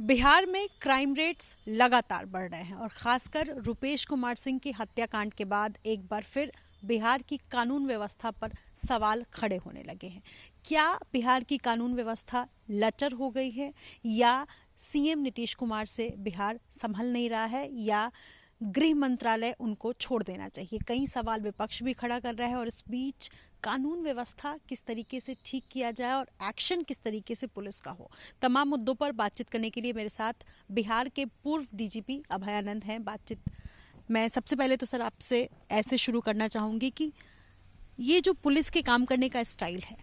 बिहार में crime rates लगातार बढ़ रहे हैं और खासकर रुपेश कुमार सिंह की हत्याकांड के बाद एक बार फिर बिहार की कानून व्यवस्था पर सवाल खड़े होने लगे हैं। क्या बिहार की कानून व्यवस्था लचर हो गई है या सीएम नीतीश कुमार से बिहार संभल नहीं रहा है या गृह मंत्रालय उनको छोड़ देना चाहिए? कई सवाल विपक्ष भी खड़ा कर रहा है और इस बीच कानून व्यवस्था किस तरीके से ठीक किया जाए और एक्शन किस तरीके से पुलिस का हो, तमाम मुद्दों पर बातचीत करने के लिए मेरे साथ बिहार के पूर्व डीजीपी अभयानंद हैं। बातचीत मैं सबसे पहले तो सर आपसे ऐसे शुरू करना चाहूँगी कि ये जो पुलिस के काम करने का स्टाइल है,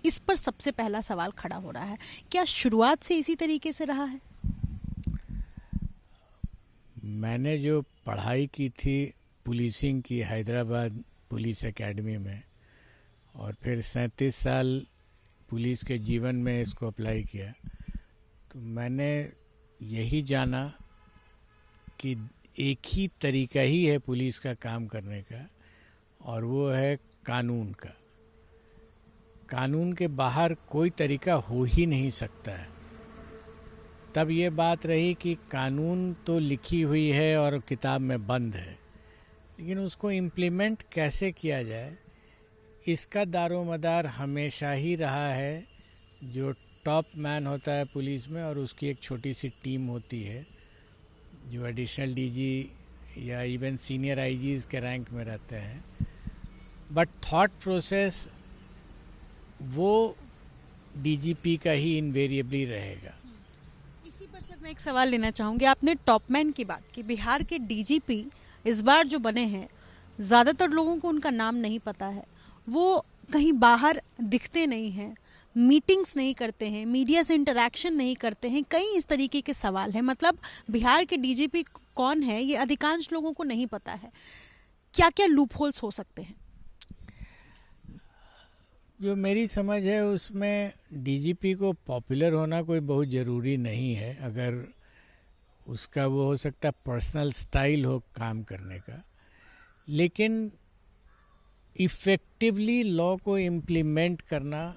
इस पर सबसे पहला सवाल खड़ा हो रहा है। क्या शुरुआत से इसी तरीके से रहा है? मैंने जो पढ़ाई की थी पुलिसिंग की हैदराबाद पुलिस एकेडमी में, और फिर 37 साल पुलिस के जीवन में इसको अप्लाई किया, तो मैंने यही जाना कि एक ही तरीका ही है पुलिस का काम करने का, और वो है कानून का। कानून के बाहर कोई तरीका हो ही नहीं सकता है। तब ये बात रही कि कानून तो लिखी हुई है और किताब में बंद है, लेकिन उसको इम्प्लीमेंट कैसे किया जाए, इसका दारोमदार हमेशा ही रहा है जो टॉप मैन होता है पुलिस में, और उसकी एक छोटी सी टीम होती है जो एडिशनल डीजी या इवन सीनियर आईजीज के रैंक में रहते हैं। बट थॉट प्रोसेस वो डीजीपी का ही इनवेरिएबली रहेगा। इसी पर सर मैं एक सवाल लेना चाहूँगी। आपने टॉपमैन की बात की। बिहार के डीजीपी इस बार जो बने हैं, ज़्यादातर लोगों को उनका नाम नहीं पता है। वो कहीं बाहर दिखते नहीं हैं, मीटिंग्स नहीं करते हैं, मीडिया से इंटरेक्शन नहीं करते हैं। कई इस तरीके के सवाल हैं। मतलब बिहार के डीजीपी कौन है ये अधिकांश लोगों को नहीं पता है। क्या क्या लूप होल्स हो सकते हैं? जो मेरी समझ है उसमें डीजीपी को पॉपुलर होना कोई बहुत ज़रूरी नहीं है। अगर उसका वो हो सकता है पर्सनल स्टाइल हो काम करने का, लेकिन इफ़ेक्टिवली लॉ को इम्प्लीमेंट करना,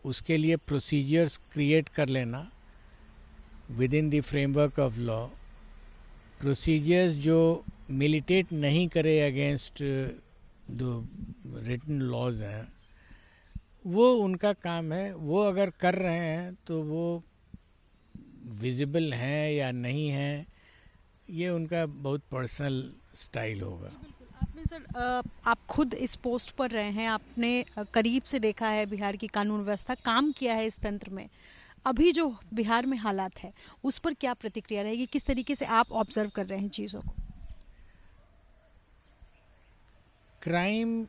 उसके लिए प्रोसीजर्स क्रिएट कर लेना with in the framework of law, procedures जो मिलिटेट नहीं करे अगेंस्ट जो रिटन लॉज हैं, वो उनका काम है। वो अगर कर रहे हैं तो वो विजिबल हैं या नहीं हैं, ये उनका बहुत पर्सनल स्टाइल होगा। आपने सर आप खुद इस पोस्ट पर रहे हैं, आपने करीब से देखा है बिहार की कानून व्यवस्था, काम किया है इस तंत्र में। अभी जो बिहार में हालात है उस पर क्या प्रतिक्रिया रहेगी? किस तरीके से आप ऑब्जर्व कर रहे हैं चीज़ों को? क्राइम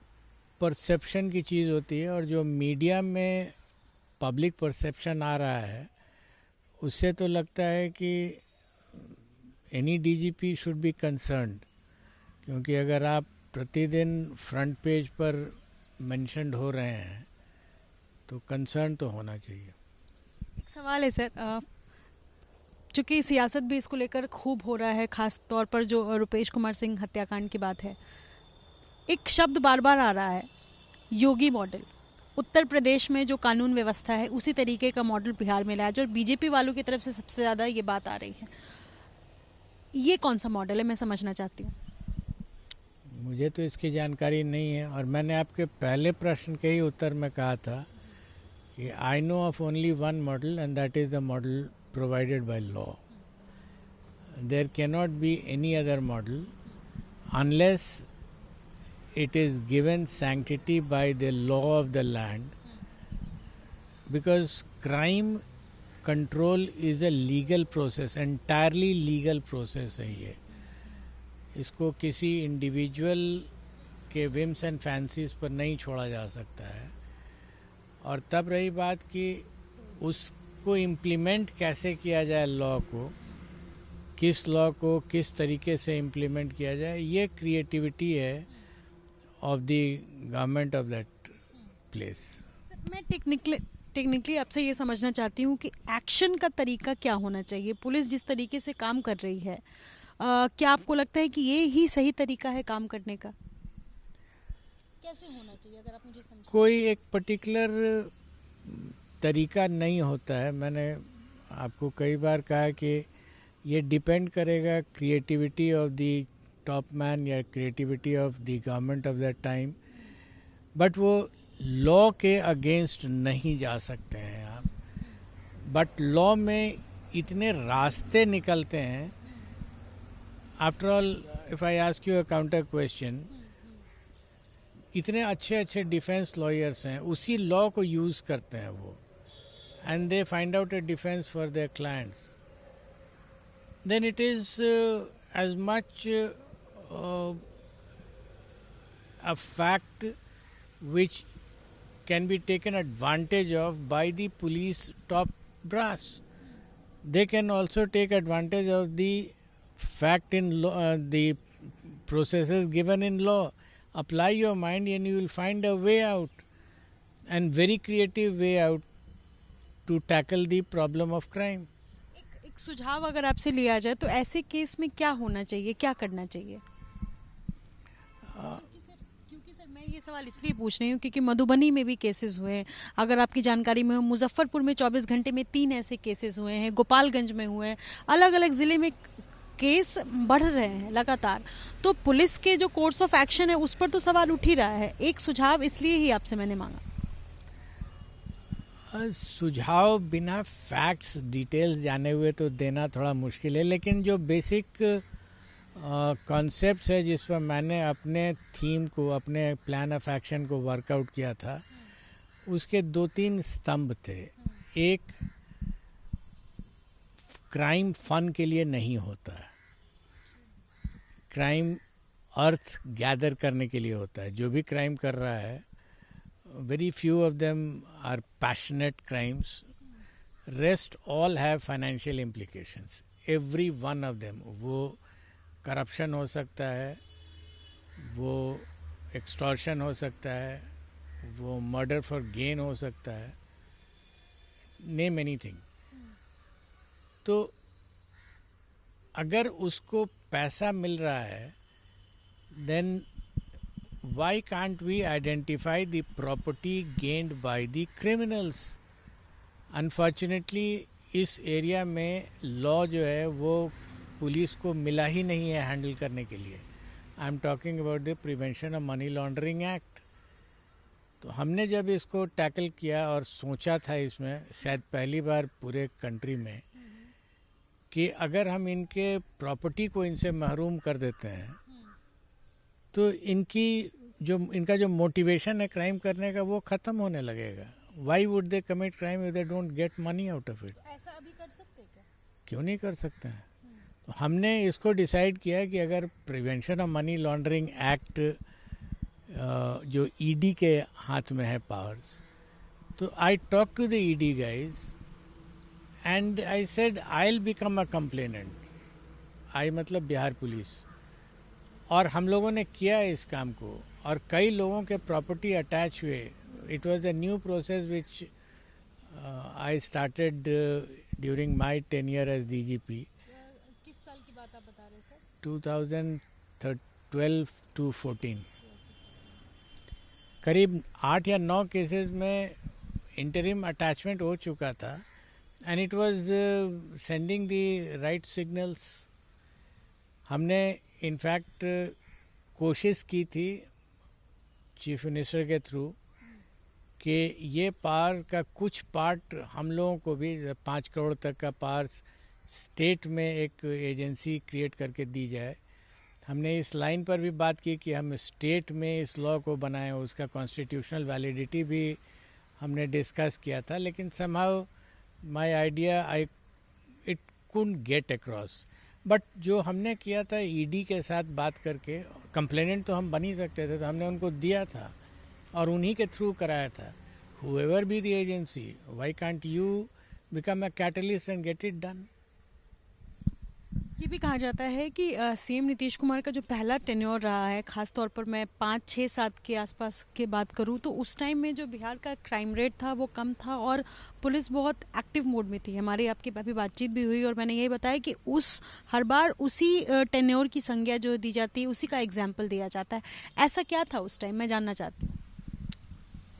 परसेप्शन की चीज़ होती है, और जो मीडिया में पब्लिक परसेप्शन आ रहा है उससे तो लगता है कि any DGP should be concerned, क्योंकि अगर आप प्रतिदिन फ्रंट पेज पर मेंशन्ड हो रहे हैं तो कंसर्न तो होना चाहिए। एक सवाल है सर, चूंकि सियासत भी इसको लेकर खूब हो रहा है, खास तौर पर जो रुपेश कुमार सिंह हत्याकांड की बात है, एक शब्द बार बार आ रहा है, योगी मॉडल। उत्तर प्रदेश में जो कानून व्यवस्था है उसी तरीके का मॉडल बिहार में लाया जाए, और बीजेपी वालों की तरफ से सबसे ज़्यादा ये बात आ रही है। ये कौन सा मॉडल है, मैं समझना चाहती हूँ। मुझे तो इसकी जानकारी नहीं है, और मैंने आपके पहले प्रश्न के ही उत्तर में कहा था कि I know of only one model and that is the model provided by law. There can not be any other model unless it is given sanctity by the law of the land, because crime control is a legal process, entirely legal process है ये। इसको किसी individual के whims and fancies पर नहीं छोड़ा जा सकता है। और तब रही बात कि उसको इम्प्लीमेंट कैसे किया जाए, लॉ को, किस लॉ को किस तरीके से इम्प्लीमेंट किया जाए, ये क्रिएटिविटी है of the government of that place. मैं टेक्निकली आपसे ये समझना चाहती हूँ कि एक्शन का तरीका क्या होना चाहिए। पुलिस जिस तरीके से काम कर रही है, क्या आपको लगता है कि ये ही सही तरीका है काम करने का? कैसे होना चाहिए, अगर आप मुझे समझाएं। कोई एक पर्टिकुलर तरीका नहीं होता है। मैंने आपको कई बार कहा कि ये डिपेंड करेगा creativity of the top man या creativity of the government of that time, but वो लॉ के अगेंस्ट नहीं जा सकते हैं आप। बट लॉ में इतने रास्ते निकलते हैं। After all, if I ask you a counter question, इतने अच्छे अच्छे डिफेंस लॉयर्स हैं, उसी लॉ को यूज़ करते हैं वो, and they find out a defence for their clients, then it is as much a fact which can be taken advantage of by the police top brass. They can also take advantage of the fact in law, the processes given in law. Apply your mind and you will find a way out, and very creative way out to tackle the problem of crime. एक सुझाव अगर आपसे लिया जाए तो ऐसे case में क्या होना चाहिए, क्या करना चाहिए? क्योंकि सर मैं ये सवाल इसलिए पूछ रही हूँ क्योंकि मधुबनी में भी केसेस हुए हैं, अगर आपकी जानकारी में हो मुजफ्फरपुर में 24 घंटे में 3 ऐसे केसेस हुए हैं, गोपालगंज में हुए हैं, अलग अलग ज़िले में केस बढ़ रहे हैं लगातार। तो पुलिस के जो कोर्स ऑफ एक्शन है उस पर तो सवाल उठ ही रहा है। एक सुझाव इसलिए ही आपसे मैंने मांगा। सुझाव बिना फैक्ट्स डिटेल्स जाने हुए तो देना थोड़ा मुश्किल है, लेकिन जो बेसिक कॉन्सेप्ट्स है जिस पर मैंने अपने थीम को, अपने प्लान ऑफ एक्शन को वर्कआउट किया था, उसके 2-3 स्तंभ थे। एक, क्राइम फन के लिए नहीं होता है, क्राइम अर्थ गैदर करने के लिए होता है। जो भी क्राइम कर रहा है, very few of them are passionate crimes, rest all have financial implications, every one of them। वो करप्शन हो सकता है, वो एक्सटॉर्शन हो सकता है, वो मर्डर फॉर गेन हो सकता है, नेम एनीथिंग। तो अगर उसको पैसा मिल रहा है, then why can't we identify the property gained by the criminals? Unfortunately इस एरिया में लॉ जो है वो पुलिस को मिला ही नहीं है हैंडल करने के लिए। I am talking about the prevention of money laundering act. तो हमने जब इसको टैकल किया और सोचा था इसमें शायद पहली बार पूरे कंट्री में कि अगर हम इनके प्रॉपर्टी को इनसे महरूम कर देते हैं तो इनका जो मोटिवेशन है क्राइम करने का वो ख़त्म होने लगेगा। Why would they commit crime if they don't get money out of it? ऐसा अभी कर सकते क्या? क्यों नहीं कर सकते हैं? तो हमने इसको डिसाइड किया कि अगर prevention of money laundering act जो ईडी के हाथ में है पावर्स, तो I talk to the ED guys and I said I will become a complainant. I मतलब बिहार पुलिस। और हम लोगों ने किया इस काम को और कई लोगों के प्रॉपर्टी अटैच हुए। It was a new process which I started during my tenure as DGP. किस साल की बात आप बता रहे हैं सर? 2012 to 14। करीब 8 या 9 केसेस में इंटरिम अटैचमेंट हो चुका था and it was sending the right signals. हमने इनफैक्ट कोशिश की थी चीफ मिनिस्टर के थ्रू कि ये पार का कुछ पार्ट हम लोगों को भी 5 करोड़ तक का पार स्टेट में एक एजेंसी क्रिएट करके दी जाए। हमने इस लाइन पर भी बात की कि हम स्टेट में इस लॉ को बनाएं, उसका कॉन्स्टिट्यूशनल वैलिडिटी भी हमने डिस्कस किया था, लेकिन somehow my idea it couldn't get across. But जो हमने किया था ईडी के साथ बात करके, कंप्लेनेंट तो हम बन ही सकते थे, तो हमने उनको दिया था और उन्हीं के थ्रू कराया था। whoever be the agency, why can't you become a catalyst and get it done? ये भी कहा जाता है कि सीएम नीतीश कुमार का जो पहला टेन्योर रहा है, खास तौर पर मैं 5, 6, 7 के आसपास की बात करूं तो उस टाइम में जो बिहार का क्राइम रेट था वो कम था और पुलिस बहुत एक्टिव मोड में थी। हमारी आपकी अभी बातचीत भी हुई और मैंने यही बताया कि हर बार उसी टेन्योर की संज्ञा जो दी जाती है उसी का एग्जाम्पल दिया जाता है। ऐसा क्या था उस टाइम, मैं जानना चाहती हूँ।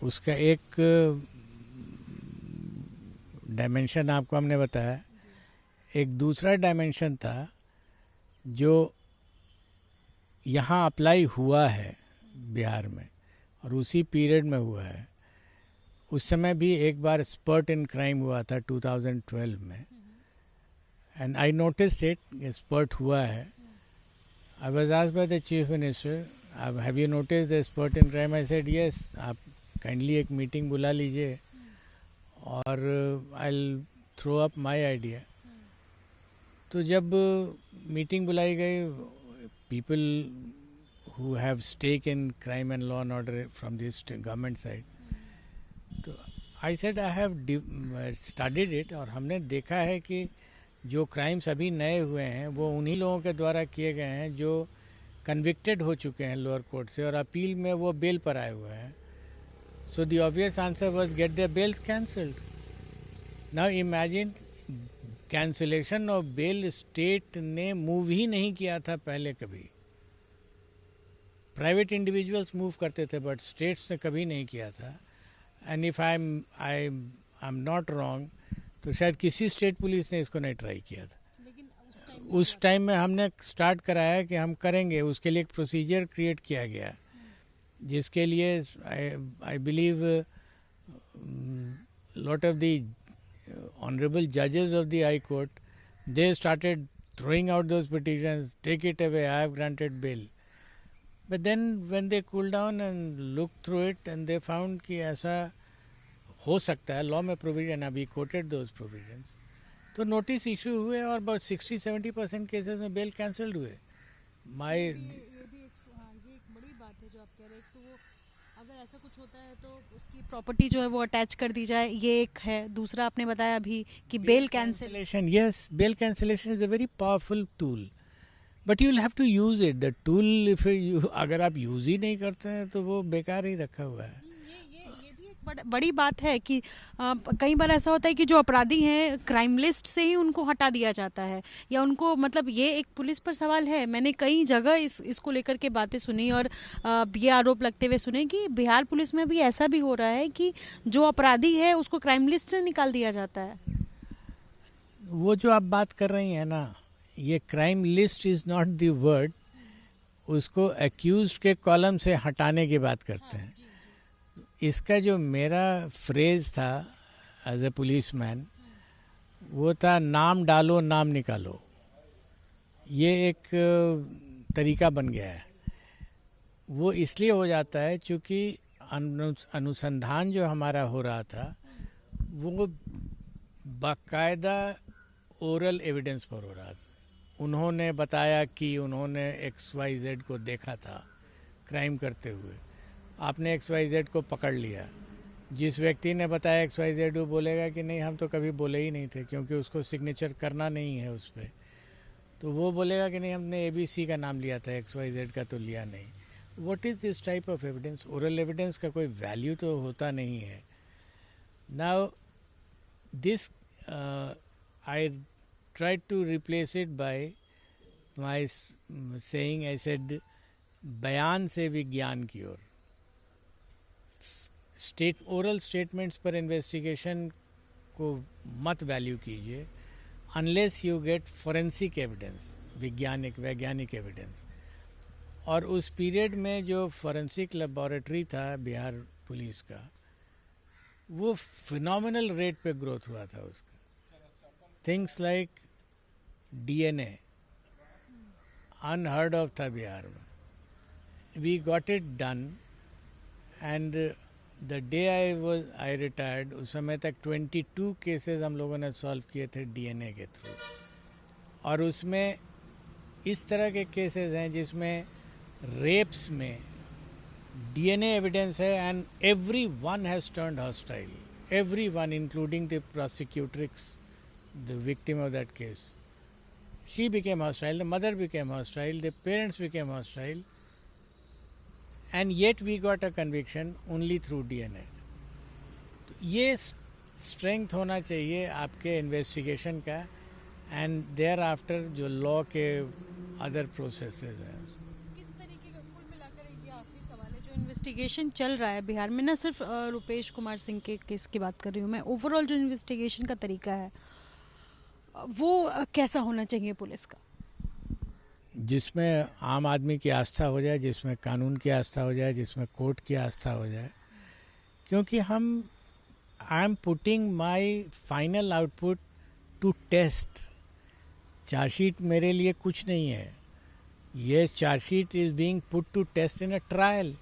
उसका एक डायमेंशन आपको हमने बताया, एक दूसरा डायमेंशन था जो यहाँ अप्लाई हुआ है बिहार में और उसी पीरियड में हुआ है। उस समय भी एक बार स्पर्ट इन क्राइम हुआ था 2012 में, and I noticed it, spurt हुआ है। I was asked by the chief minister, have you noticed the spurt in crime? I said yes, आप काइंडली एक मीटिंग बुला लीजिए और I will throw up my idea. तो जब मीटिंग बुलाई गई, people who have stake in crime and law and order from this government side, तो I said I have studied it, और हमने देखा है कि जो क्राइम्स अभी नए हुए हैं वो उन्हीं लोगों के द्वारा किए गए हैं जो कन्विक्टेड हो चुके हैं लोअर कोर्ट से और अपील में वो बेल पर आए हुए हैं। So the obvious answer was get their bails cancelled. Now imagine, cancellation of bail state ने मूव ही नहीं किया था पहले कभी। प्राइवेट इंडिविजुअल्स मूव करते थे बट स्टेट्स ने कभी नहीं किया था। And if I am not wrong, तो शायद किसी स्टेट पुलिस ने इसको नहीं ट्राई किया था। लेकिन उस टाइम में हमने स्टार्ट कराया कि हम करेंगे, उसके लिए एक प्रोसीजर क्रिएट किया गया जिसके लिए I believe lot of the honourable जजेस of the high court, they started throwing out those petitions, take it away, I have granted bail. But then when they cooled down and looked through it and they found कि ऐसा हो सकता है, law में provision, अभी coated those provisions, तो notice issue हुए और about 60-70% केसेस में बेल कैंसल्ड हुए। ये एक बड़ी बात है जो आप कह रहे हैं। तो वो अगर ऐसा कुछ होता है तो उसकी प्रॉपर्टी जो है वो अटैच कर दी जाए, ये एक है। दूसरा आपने बताया अभी कि bail cancellation. Yes, bail cancellation is a very powerful tool, but you will have to use it. The tool if you, अगर आप यूज ही नहीं करते हैं तो वो बेकार ही रखा हुआ है। ये भी एक बड़ी बात है कि कई बार ऐसा होता है कि जो अपराधी हैं क्राइम लिस्ट से ही उनको हटा दिया जाता है, या उनको, मतलब ये एक पुलिस पर सवाल है। मैंने कई जगह इसको लेकर के बातें सुनी और ये आरोप लगते हुए सुने कि बिहार पुलिस में भी ऐसा भी हो रहा है कि जो अपराधी है उसको क्राइम लिस्ट से निकाल दिया जाता है। वो जो आप बात कर रही हैं ना, ये crime list is not the word, उसको एक्यूज्ड के कॉलम से हटाने की बात करते हैं। इसका जो मेरा फ्रेज था एज ए पुलिसमैन, वो था नाम डालो नाम निकालो। ये एक तरीका बन गया है। वो इसलिए हो जाता है क्योंकि अनुसंधान जो हमारा हो रहा था वो बाकायदा ओरल एविडेंस पर हो रहा था। उन्होंने बताया कि उन्होंने XYZ को देखा था क्राइम करते हुए, आपने XYZ को पकड़ लिया। जिस व्यक्ति ने बताया XYZ, वो बोलेगा कि नहीं हम तो कभी बोले ही नहीं थे, क्योंकि उसको सिग्नेचर करना नहीं है उस पर। तो वो बोलेगा कि नहीं हमने ABC का नाम लिया था, XYZ का तो लिया नहीं। What is this type of evidence? Oral evidence का कोई वैल्यू तो होता नहीं है। Now this I tried to replace it by my saying, I said, बयान से विज्ञान की ओर। ओरल स्टेटमेंट्स पर इन्वेस्टिगेशन को मत वैल्यू कीजिए unless you get forensic evidence, वैज्ञानिक एविडेंस। और उस पीरियड में जो फोरेंसिक लेबोरेटरी था बिहार पुलिस का, वो फिनोमिनल रेट पे ग्रोथ हुआ था उसका। Things like DNA unheard of था बिहार में। We got it done and the day I retired, उस समय तक 22 केसेस हम लोगों ने सॉल्व किए थे DNA के थ्रू। और उसमें इस तरह के केसेस हैं जिसमें रेप्स में DNA एविडेंस है and everyone has turned hostile, everyone including the prosecutrix, the victim of that case. She became hostile, the mother became hostile, the parents became hostile, and yet we got a conviction only through DNA. तो ये strength होना चाहिए आपके investigation का, and there after जो law के other processes हैं। किस तरीके का, कुल मिलाकर ये आखिरी सवाल है, जो इन्वेस्टिगेशन चल रहा है बिहार में, ना सिर्फ रुपेश कुमार सिंह के केस की बात कर रही हूँ मैं, ओवरऑल जो इन्वेस्टिगेशन का तरीका है वो कैसा होना चाहिए पुलिस का? जिसमें आम आदमी की आस्था हो जाए, जिसमें कानून की आस्था हो जाए, जिसमें कोर्ट की आस्था हो जाए। क्योंकि I am putting my final output to test. Chargesheet मेरे लिए कुछ नहीं है, ये chargesheet is being put to test in a trial.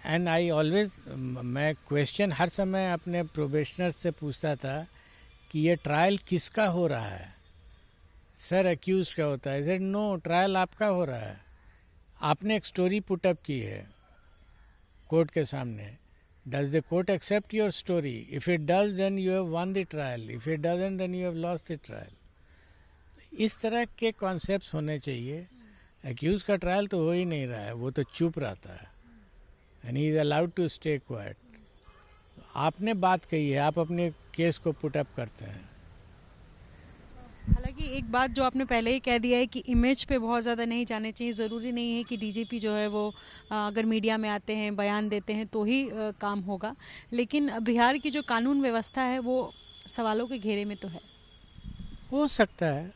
And I always, मैं क्वेश्चन हर समय अपने प्रोबेशनर से पूछता था कि ये ट्रायल किसका हो रहा है सर, अक्यूज का होता है? सर नो, ट्रायल आपका हो रहा है। आपने एक स्टोरी पुटअप की है कोर्ट के सामने, does the court accept your story? If it does then you have won the trial, if it doesn't then you have lost the trial. इस तरह के कॉन्सेप्ट्स होने चाहिए। अक्यूज का ट्रायल तो हो ही नहीं रहा है, वो तो चुप रहता है and he is allowed to stay quiet. आपने बात कही है, आप अपने केस को पुटअप करते हैं। हालांकि एक बात जो आपने पहले ही कह दिया है कि इमेज पे बहुत ज़्यादा नहीं जाने चाहिए। ज़रूरी नहीं है कि डीजीपी जो है वो अगर मीडिया में आते हैं, बयान देते हैं तो ही काम होगा, लेकिन बिहार की जो कानून व्यवस्था है वो सवालों के घेरे में तो है। हो सकता है,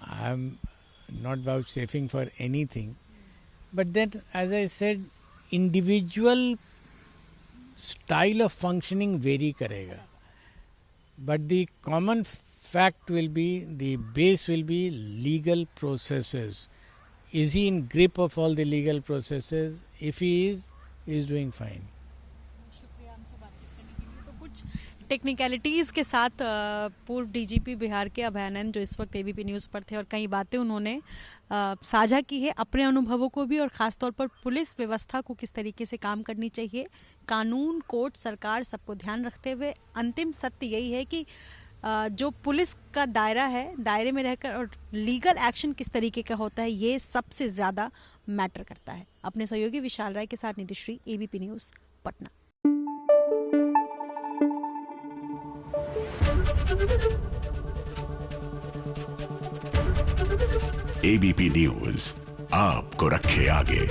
I am not vouchsafing for anything, but then as I said, individual style of functioning vary करेगा, but the common fact will be, the base will be legal processes. Is he in grip of all the legal processes? If he is doing fine. शुक्रिया हमसे बातचीत करने के लिए। तो कुछ technicalities के साथ पूर्व डीजीपी बिहार के अभयानंद जो इस वक्त एबीपी न्यूज़ पर थे और कई बातें उन्होंने साझा की है, अपने अनुभवों को भी, और ख़ासतौर पर पुलिस व्यवस्था को किस तरीके से काम करनी चाहिए, कानून, कोर्ट, सरकार सबको ध्यान रखते हुए। अंतिम सत्य यही है कि जो पुलिस का दायरा है, दायरे में रहकर और लीगल एक्शन किस तरीके का होता है, ये सबसे ज़्यादा मैटर करता है। अपने सहयोगी विशाल राय के साथ Nidhishree, ABP news, Patna. ABP news आपको रखे आगे।